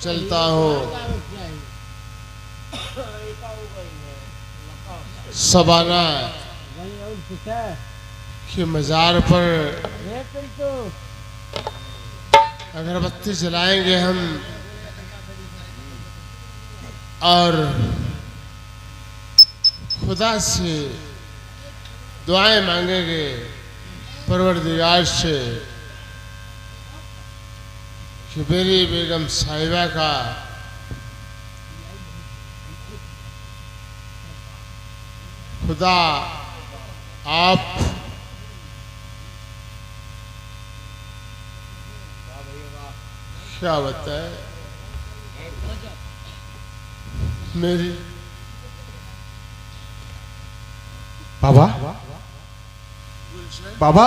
चलता हूँ। सबाना कि मजार पर अगरबत्ती जलाएंगे हम और खुदा से दुआएं मांगेंगे परवरदिगार से कि मेरी बेगम साहिबा का खुदा आप क्या बताए मेरी बाबा बाबा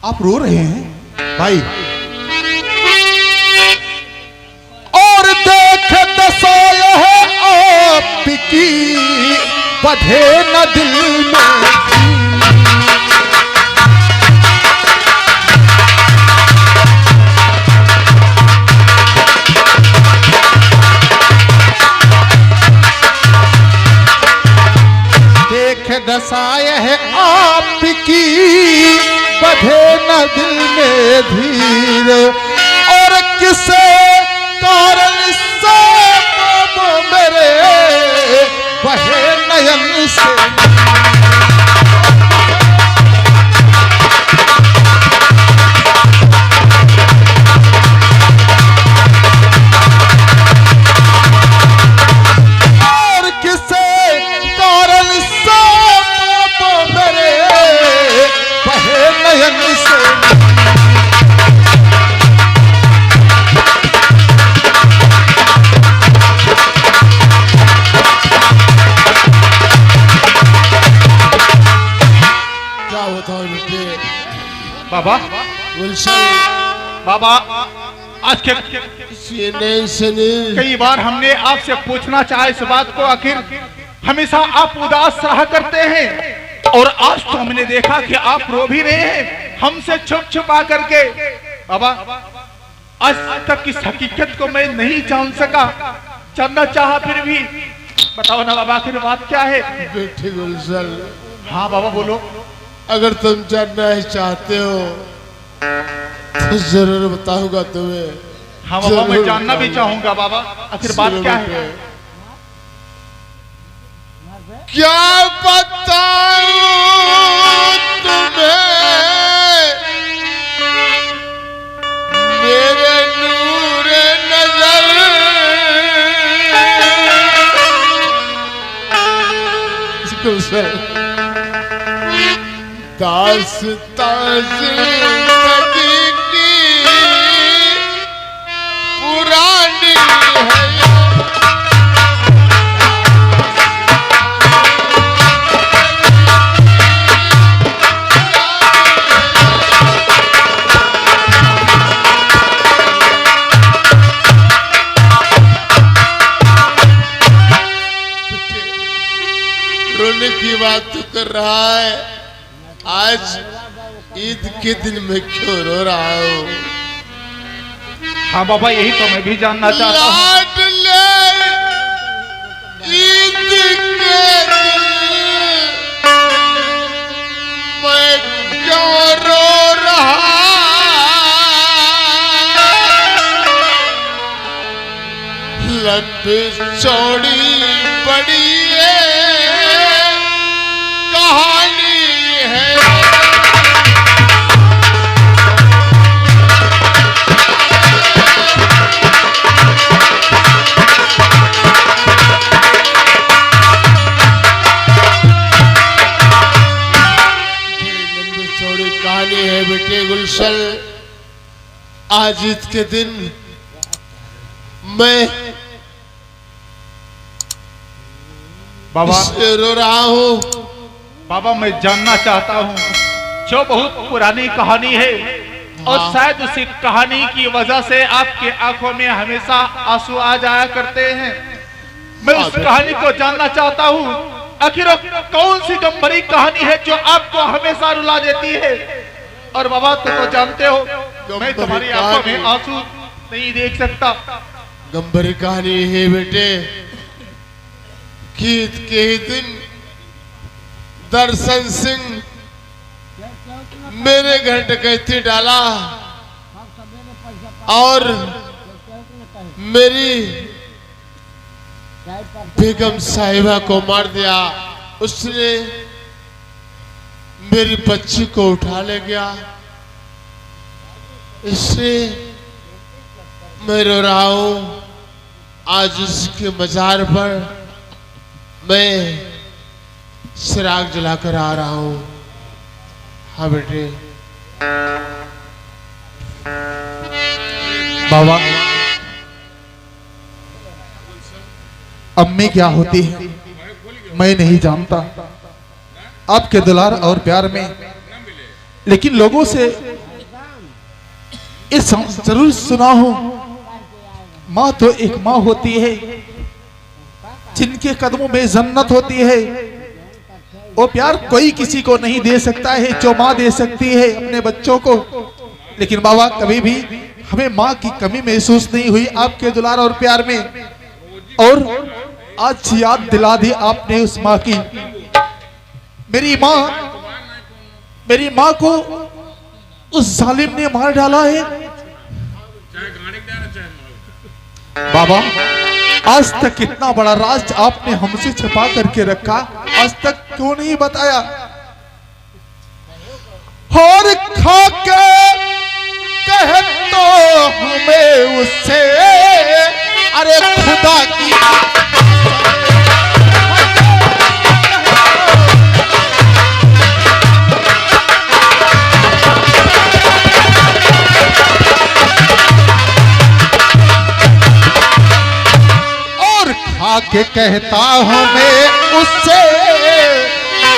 आप रो रहे हैं भाई। और देख दसाया है आपकी बधे न दिल में दसाए है आपकी बधे न दिल में धीर और किसे कारण से मेरे बहे नयन से बाबा गुलशन बाबा आज के कई बार हमने आपसे पूछना चाहा इस बात को, आखिर हमेशा आप उदास रहा करते हैं और आज तो हमने देखा कि आप रो भी रहे हैं हमसे छुप छुपा करके। बाबा आज तक इस हकीकत को मैं नहीं जान सका, जानना चाहा फिर भी बताओ ना बाबा आखिर बात क्या है। बेटे गुलशन हाँ बाबा बोलो। अगर तुम जानना ही चाहते हो तो जरूर बताऊंगा तुम्हें। हाँ बाबा मैं जानना भी चाहूंगा बाबा आखिर बात क्या है। क्या बताऊं तुम्हें मेरे नूरे नजर दास्तां ज़िंदगी की पुरानी है। रोने की बात तो कर रहा है, आज ईद के दिन में क्यों रो रहा हूँ। हाँ बाबा यही तो मैं भी जानना चाहता हूँ। ईद के दिन मैं क्यों रो रहा, लंबी चौड़ी बड़ी कहानी है। लंबी चौड़ी कहानी है बेटे गुलशन। आज ईद के दिन मैं बाबा रो रहा हूँ। बाबा मैं जानना चाहता हूँ, जो बहुत पुरानी कहानी है और शायद उसी कहानी की वजह से आपके आंखों में हमेशा आंसू आ जाया करते हैं। मैं उस कहानी को जानना चाहता हूँ, आखिर कौन सी जो बड़ी कहानी है जो आपको हमेशा रुला देती है। और बाबा तुम तो जानते हो मैं तुम्हारी आंखों में आंसू नहीं देख सकता, गंभीर कहानी है बेटे कि ईद के ही दिन दर्शन सिंह मेरे घर डकैती डाला और मेरी बेगम साहिबा को मार दिया। उसने मेरी बच्ची को उठा ले गया। इससे मैं रो रहा हूं। आज उसके मजार पर मैं चिराग जलाकर आ रहा हूं। हाँ बेटे। बाबा, अम्मी क्या होती है मैं नहीं जानता, आपके दुलार और प्यार में, लेकिन लोगों से इस जरूर सुना हूं, माँ तो एक माँ होती है, जिनके कदमों में जन्नत होती है। वो प्यार कोई किसी को नहीं दे सकता है जो माँ दे सकती है अपने बच्चों को। लेकिन बाबा, कभी भी हमें माँ की कमी महसूस नहीं हुई आपके दुलार और प्यार में। और आज याद दिला दी आपने उस माँ की। मेरी माँ को उस जालिम ने मार डाला है। बाबा, आज तक कितना बड़ा राज आपने हमसे छिपा करके रखा, आज तक क्यों नहीं बताया? और खा के कह तो हमें उससे, अरे खुदा की के कहता हूँ मैं उससे,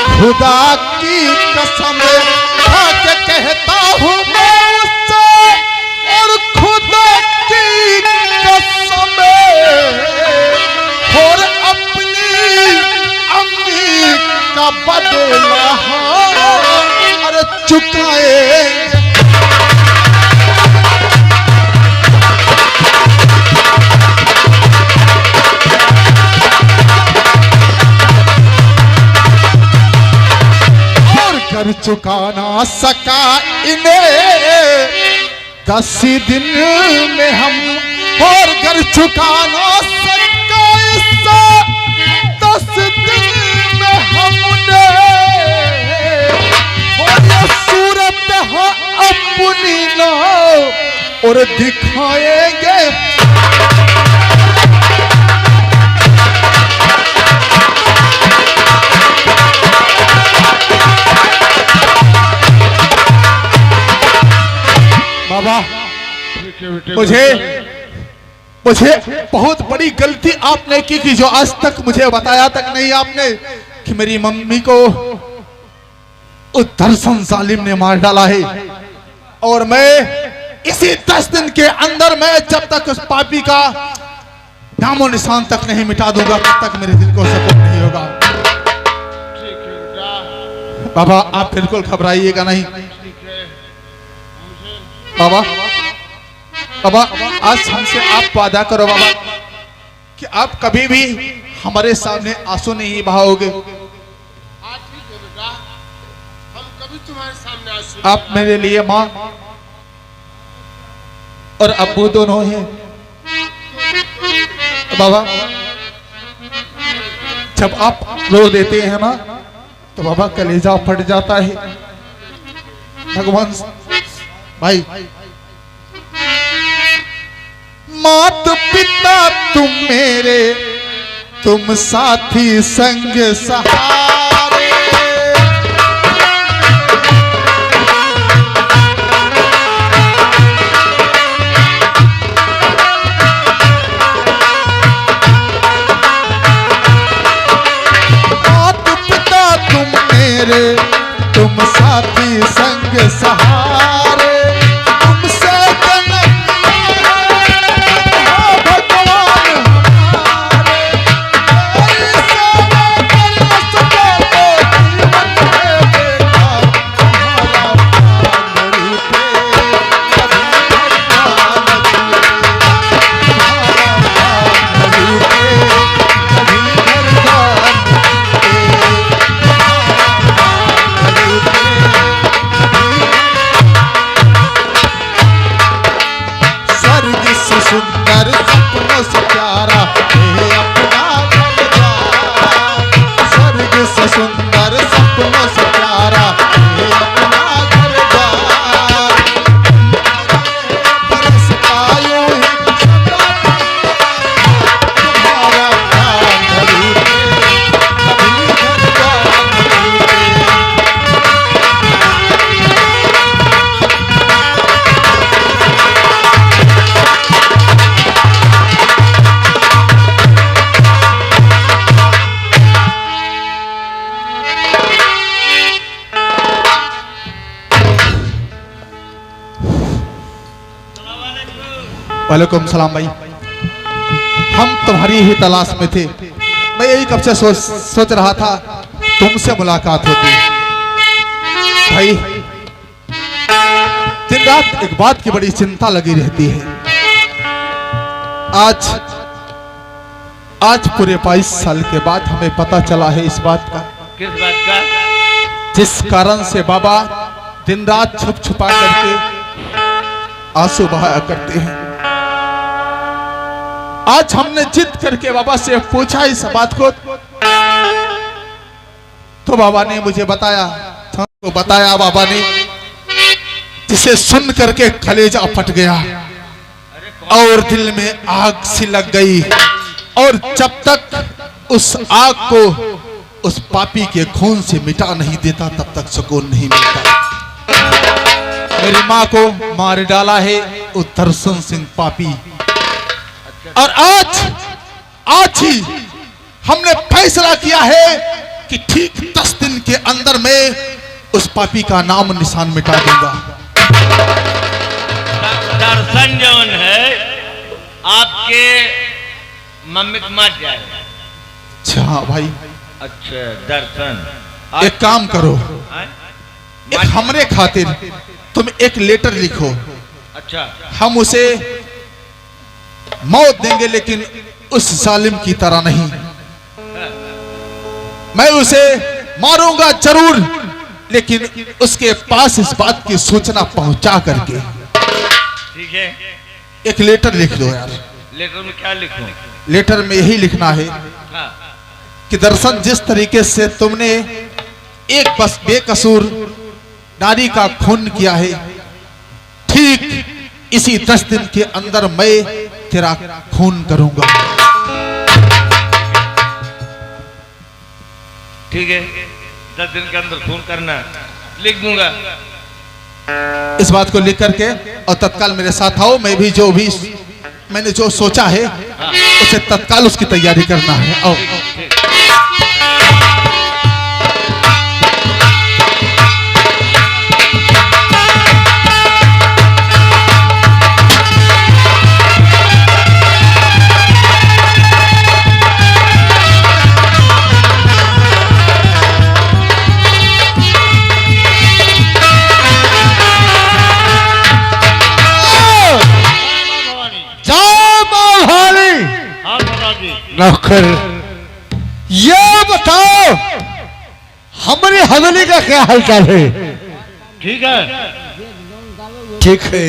खुदा की कसम के कहता हूँ मैं उससे, और खुदा की कसम और अपनी अम्मी का बदला अरे चुकाएंगे। कर चुका ना सका इन्हें 10 दिन में हम, और कर चुका ना सका इससे 10 दिन में हमने, और ये सूरत है अपनी ना और दिखाएंगे। बाबा, मुझे बहुत बड़ी गलती आपने की कि जो आज तक मुझे बताया तक नहीं आपने कि मेरी मम्मी को उस दर्शन जालिम ने मार डाला है। और मैं इसी 10 दिन के अंदर मैं जब तक उस पापी का नामो निशान तक नहीं मिटा दूंगा तब तक मेरे दिल को सुकून नहीं होगा। बाबा, आप बिल्कुल घबराइएगा नहीं। बाबा, आज हमसे आप वादा करो बाबा कि आप कभी भी हमारे सामने आंसू नहीं बहाओगे। हम कभी तुम्हारे सामने आंसू, आप मेरे लिए माँ और अब्बू दोनों हैं। बाबा, जब आप रो देते हैं ना तो बाबा कलेजा फट जाता है। भगवान भाई, मात पिता तुम मेरे, तुम साथी संग सहारे, मात पिता तुम मेरे, तुम साथी संग सहारे, फूलों से प्यारा ये अपना घर द्वार बरसता यूं ही तुम्हारा प्यार न लूटे कभी घर द्वार न लूटे। वालेकुम सलाम भाई। हम तुम्हारी ही तलाश में थे। मैं यही कब से सोच रहा था तुमसे मुलाकात होती। भाई दिन रात एक बात की बड़ी चिंता लगी रहती है। आज पूरे 22 साल के बाद हमें पता चला है इस बात का। किस बात का? जिस कारण से बाबा दिन रात छुप छुपा करके आंसू बहाया करते हैं। आज हमने जिद करके बाबा से पूछा इस बात को, तो बाबा ने मुझे बताया, बाबा ने, जिसे सुन करके कलेजा फट गया और दिल में आग सी लग गई। और जब तक उस आग को उस पापी के खून से मिटा नहीं देता तब तक सुकून नहीं मिलता। मेरी माँ को मार डाला है उस दर्शन सिंह पापी। और आज ही हमने फैसला किया है कि ठीक 10 दिन के अंदर मैं उस पापी का नाम निशान मिटा दूंगा। दर्शन जौन है आपके मम्मी को मर जाएगा। अच्छा भाई। अच्छा दर्शन एक काम करो, एक हमरे खातिर तुम एक लेटर लिखो। अच्छा हम उसे मौत देंगे लेकिन उस जालिम की तरह नहीं। मैं उसे मारूंगा जरूर लेकिन उसके पास इस बात की सूचना पहुंचा करके। ठीक है, एक लेटर लिख दो यार। लेटर में क्या लिखूं? लेटर में यही लिखना है कि दर्शन जिस तरीके से तुमने एक बस बेकसूर नारी का खून किया है, ठीक इसी 10 दिन के अंदर मैं तेरा खून करूंगा। ठीक है, 10 दिन के अंदर खून करना, लिख दूंगा। इस बात को लिख करके और तत्काल मेरे साथ आओ। मैं भी मैंने जो सोचा है उसे तत्काल उसकी तैयारी करना है। आओ। नौकर, ये बताओ हमारी हवेली का क्या हालचाल है? ठीक है, ठीक है।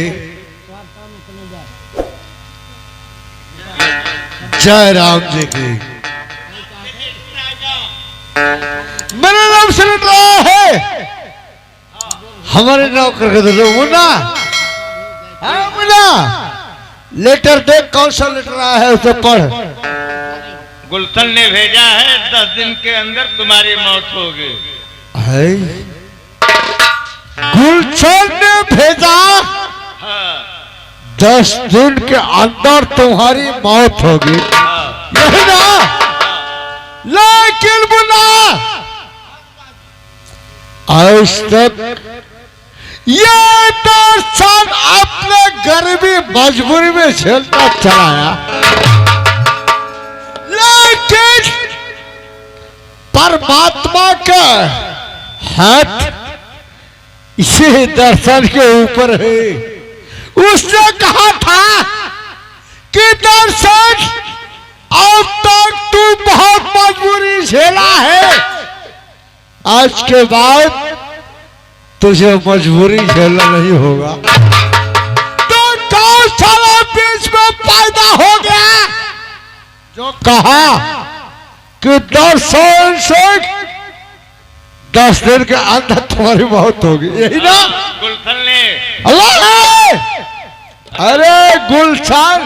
जय राम जी की। मेरा नाम से लट रहा है हमारे नौकर के दो मुन्ना। मुन्ना लेटर देख, कौन सा लेटर आया है उसे पढ़। गुलशन ने भेजा है 10 दिन के अंदर तुम्हारी मौत होगी। गुलशन ने भेजा? हाँ। 10 दिन के अंदर तुम्हारी मौत होगी, यही ना? लेकिन मुन्ना आज तक ये दर्शन अपने गरीबी मजबूरी में झेलता चलाया, लेकिन परमात्मा का हाथ इसी दर्शन के ऊपर है। उसने कहा था कि दर्शन अब तक तू बहुत मजबूरी झेला है, आज के बाद तुझे मजबूरी झेलना नहीं होगा। तो 2 साल बीच में पैदा हो गया जो कहा कि 10 दिन के अंदर तुम्हारी मौत होगी, यही ना? गुलशन ने अल्लाह! अरे गुलशन,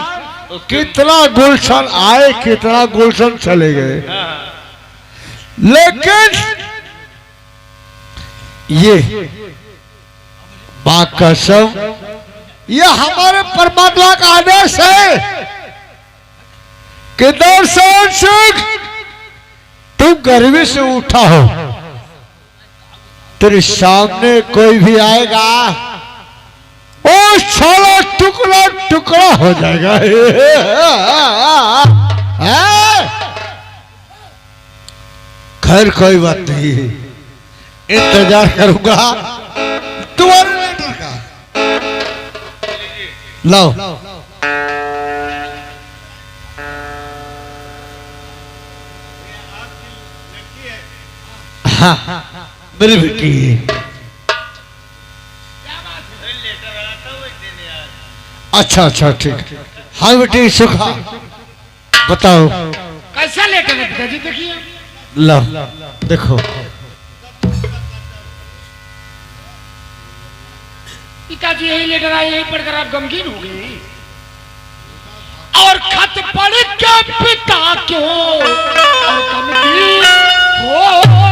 कितना गुलशन आए, कितना गुलशन चले गए, लेकिन ये मां कसम, ये हमारे परमात्मा का आदेश है कि दर्शन सिंह तुम गर्मी से उठा हो, तेरे सामने कोई भी आएगा वो सारा टुकड़ा टुकड़ा हो जाएगा। खैर कोई बात नहीं, इंतजार करूंगा तुम्हारे लेटर का। लाओ हाँ, मेरी बेटी है। अच्छा अच्छा ठीक। हाँ बेटी सुखा, बताओ कैसा लेटर है पिताजी? देखिए लो देखो। पिताजी यही लेटर आए, यही पढ़कर आप गमगीन हो गए और खत पढ़ के पिता क्यों और गमगीन हो गए।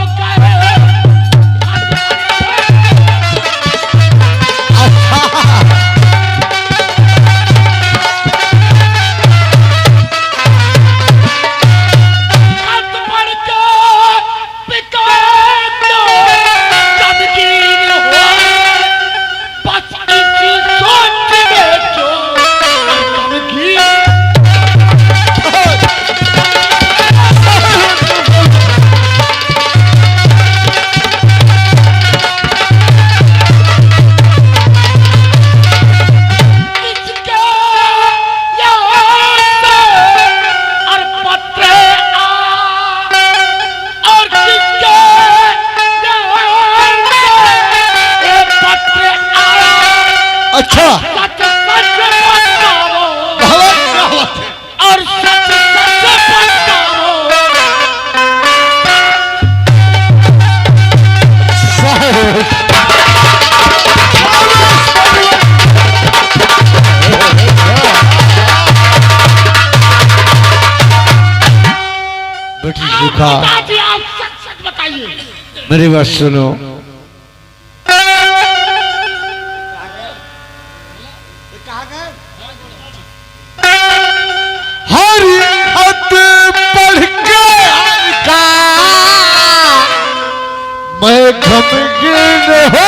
पिताजी आप सच सच बताइए। मेरी बात सुनो, हर खत पढ़ के का मैं गमगीन हो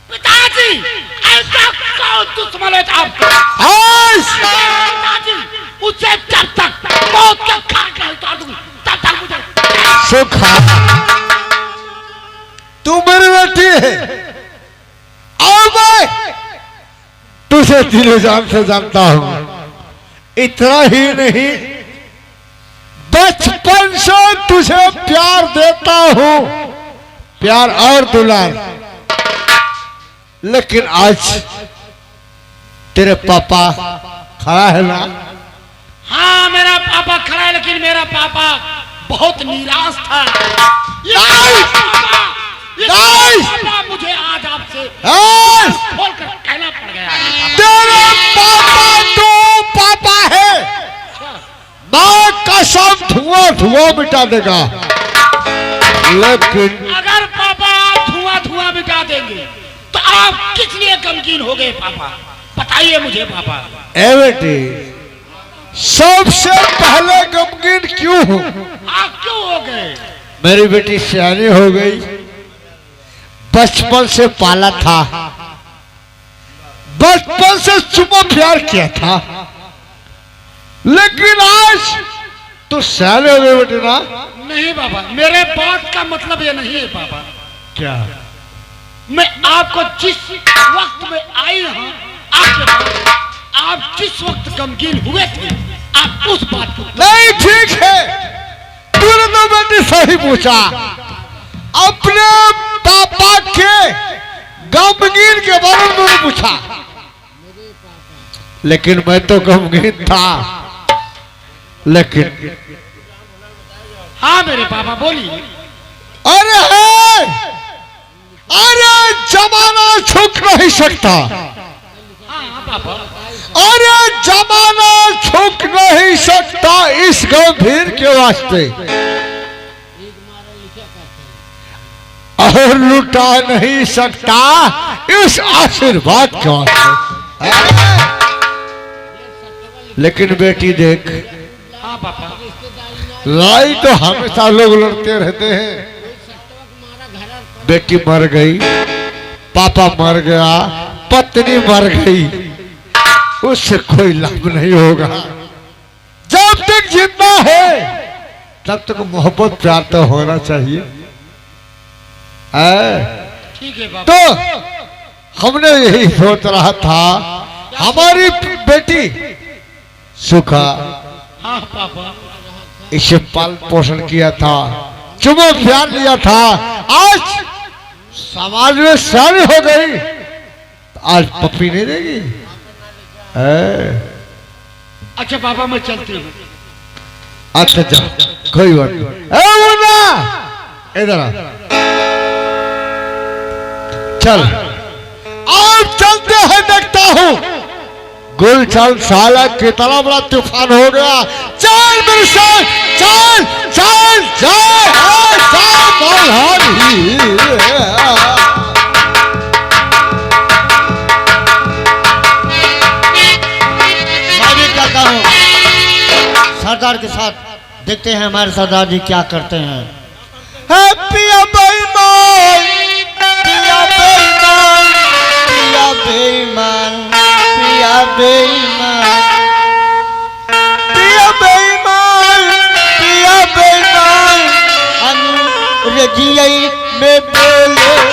पिताजी ऐसा कौन दुश्मन है आपका? पिताजी उसे जब तक मौत का खाक नहीं उतार दूंगी तब तक मुझे सुखा, तू मेरी बेटी है और मैं तुझे दिलो जान से जानता हूं। इतना ही नहीं, बचपन से तुझे प्यार देता हूं, प्यार और दुलार, लेकिन आज तेरे पापा खड़ा है ना? हाँ मेरा पापा खड़ा है, लेकिन मेरा पापा बहुत निराश था। पापा मुझे आज आपसे खोल कर कहना पड़ गया। तेरे पापा तो पापा है, मां कसम धुआं धुआं मिटा देगा, लेकिन अगर पापा धुआं धुआं मिटा देंगे तो आप किस लिए गमगीन हो गए पापा? बताइए मुझे पापा। ए बेटी, सबसे पहले गमगीन क्यों हूं? आप क्यों हो गए? मेरी बेटी सियानी हो गई, बचपन से पाला था, बचपन से चुम्मा प्यार किया था, लेकिन आज तो सियाने हो गए बेटी ना। नहीं बाबा, मेरे बात का मतलब ये नहीं है बाबा। क्या? मैं आपको जिस वक्त में आई हूं, आपके पास, आप जिस वक्त गमगीन हुए थे, आप उस बात को नहीं, ठीक है, तूने तो बेटी सही पूछा। अपने पापा के गमगीन के बारे में तूने पूछा, लेकिन मैं तो गमगीन था। लेकिन हाँ मेरे पापा बोलिए। अरे है, अरे जमाना झुक नहीं सकता। हाँ पापा। अरे जमाना झुक नहीं सकता इस गंभीर के वास्ते, और लुटा नहीं सकता इस आशीर्वाद के वास्ते। लेकिन बेटी देख, हाँ पापा। लड़ाई तो हमेशा लोग लड़ते रहते हैं। बेटी मर गई, पापा मर गया, पत्नी मर गई, उससे कोई लाभ नहीं होगा। जब तक जिंदा है तब तक मोहब्बत प्यार तो होना चाहिए। ठीक है बाबा। तो हमने यही सोच रहा था, हमारी बेटी सुखा, हाँ पापा। इसे पाल पोषण किया था, चुम्मा प्यार लिया था, आज समाज में शादी हो गई, तो आज पप्पी नहीं देगी। अच्छा पापा, मैं चलती हूँ। अच्छा जा, कोई बात नहीं। इधर आ, चल अब चलते हैं, देखता हूँ गुल चल साला कितना बड़ा तूफान हो गया। चल मेरे साथ, चल चल चल, मैं भी कहता हूँ सरदार के साथ देखते हैं हमारे सरदार जी क्या करते हैं। पिया बेईमान, पिया बेईमान, पिया बेईमान, पिया बेईमान, पिया बेईमान, पिया बेईमान, अंग्रेजी में बोले